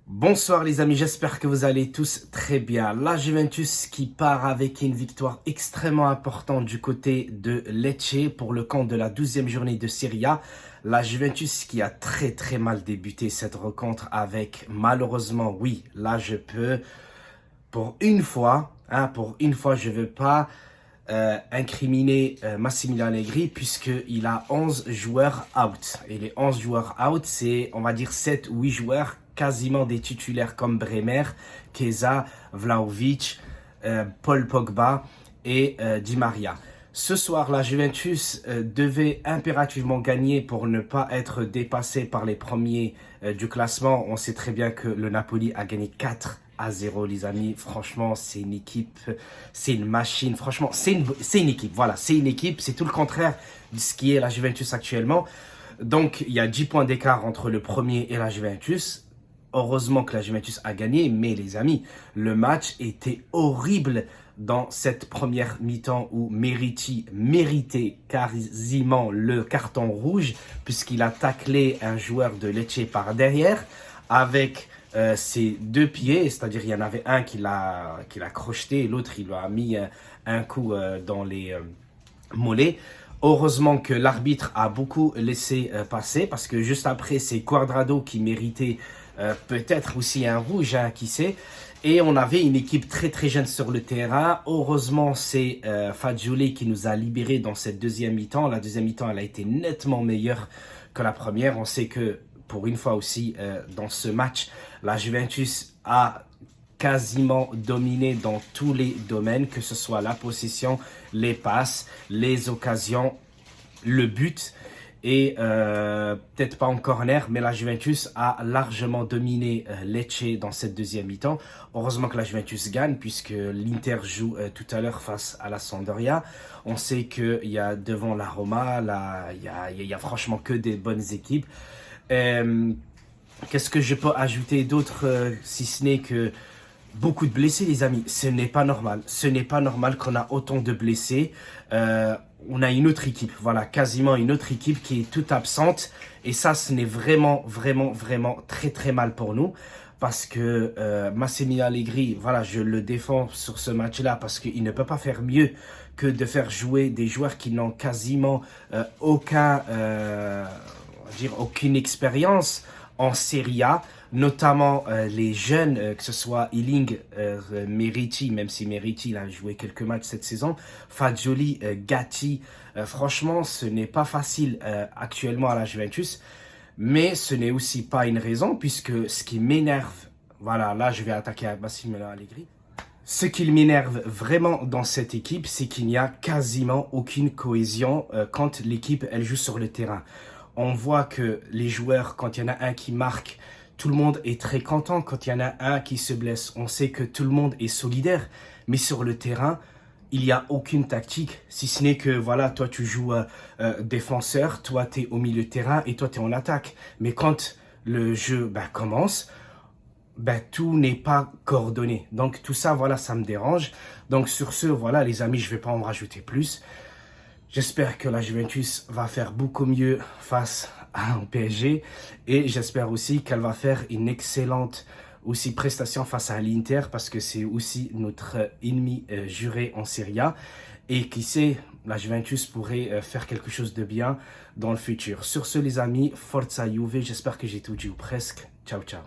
Bonsoir les amis, j'espère que vous allez tous très bien. La Juventus qui part avec une victoire extrêmement importante du côté de Lecce pour le compte de la 12e journée de Serie A. La Juventus qui a très mal débuté cette rencontre avec, malheureusement, oui, là je peux, pour une fois, je ne veux pas incriminer Massimiliano Allegri puisqu'il a 11 joueurs out. Et les 11 joueurs out, c'est, on va dire, 7 ou 8 joueurs quasiment des titulaires comme Bremer, Chiesa, Vlahovic, Paul Pogba et Di Maria. Ce soir, la Juventus devait impérativement gagner pour ne pas être dépassé par les premiers du classement. On sait très bien que le Napoli a gagné 4-0, les amis. Franchement, c'est une équipe, c'est une machine. Franchement, c'est une équipe. Voilà, c'est une équipe. C'est tout le contraire de ce qui est la Juventus actuellement. Donc, il y a 10 points d'écart entre le premier et la Juventus. Heureusement que la Juventus a gagné, mais les amis, le match était horrible dans cette première mi-temps où Meriti méritait quasiment le carton rouge puisqu'il a taclé un joueur de Lecce par derrière avec ses deux pieds, c'est-à-dire il y en avait un qui l'a crocheté et l'autre il lui a mis un coup dans les mollets. Heureusement que l'arbitre a beaucoup laissé passer parce que juste après c'est Cuadrado qui méritait peut-être aussi un rouge, hein, qui sait. Et on avait une équipe très jeune sur le terrain. Heureusement, c'est Fagioli qui nous a libérés dans cette deuxième mi-temps. La deuxième mi-temps, elle a été nettement meilleure que la première. On sait que, pour une fois aussi, dans ce match, la Juventus a quasiment dominé dans tous les domaines, que ce soit la possession, les passes, les occasions, le but. Et peut-être pas en corner, mais la Juventus a largement dominé Lecce dans cette deuxième mi-temps. Heureusement que la Juventus gagne puisque l'Inter joue tout à l'heure face à la Sampdoria. On sait qu'il y a devant la Roma, il y a franchement que des bonnes équipes. Qu'est-ce que je peux ajouter d'autre si ce n'est que beaucoup de blessés, les amis. Ce n'est pas normal. Ce n'est pas normal qu'on a autant de blessés. On a une autre équipe, voilà, quasiment une autre équipe qui est toute absente. Et ça, ce n'est vraiment très mal pour nous. Parce que Massimiliano Allegri, voilà, je le défends sur ce match-là parce qu'il ne peut pas faire mieux que de faire jouer des joueurs qui n'ont quasiment aucune expérience en Serie A, notamment les jeunes, que ce soit Iling, Meriti, même si Meriti a joué quelques matchs cette saison, Fagioli, Gatti. Franchement, ce n'est pas facile actuellement à la Juventus, mais ce n'est aussi pas une raison, puisque ce qui m'énerve, voilà, là je vais attaquer à Massimiliano Allegri. Ce qui m'énerve vraiment dans cette équipe, c'est qu'il n'y a quasiment aucune cohésion quand l'équipe elle joue sur le terrain. On voit que les joueurs, quand il y en a un qui marque, tout le monde est très content. Quand il y en a un qui se blesse, on sait que tout le monde est solidaire. Mais sur le terrain, il n'y a aucune tactique. Si ce n'est que, voilà, toi tu joues défenseur, toi tu es au milieu de terrain et toi tu es en attaque. Mais quand le jeu commence, tout n'est pas coordonné. Donc tout ça, voilà, ça me dérange. Donc sur ce, voilà les amis, je ne vais pas en rajouter plus. J'espère que la Juventus va faire beaucoup mieux face au PSG et j'espère aussi qu'elle va faire une excellente aussi prestation face à l'Inter parce que c'est aussi notre ennemi juré en Serie A et qui sait, la Juventus pourrait faire quelque chose de bien dans le futur. Sur ce les amis, Forza Juve, j'espère que j'ai tout dit ou presque. Ciao ciao.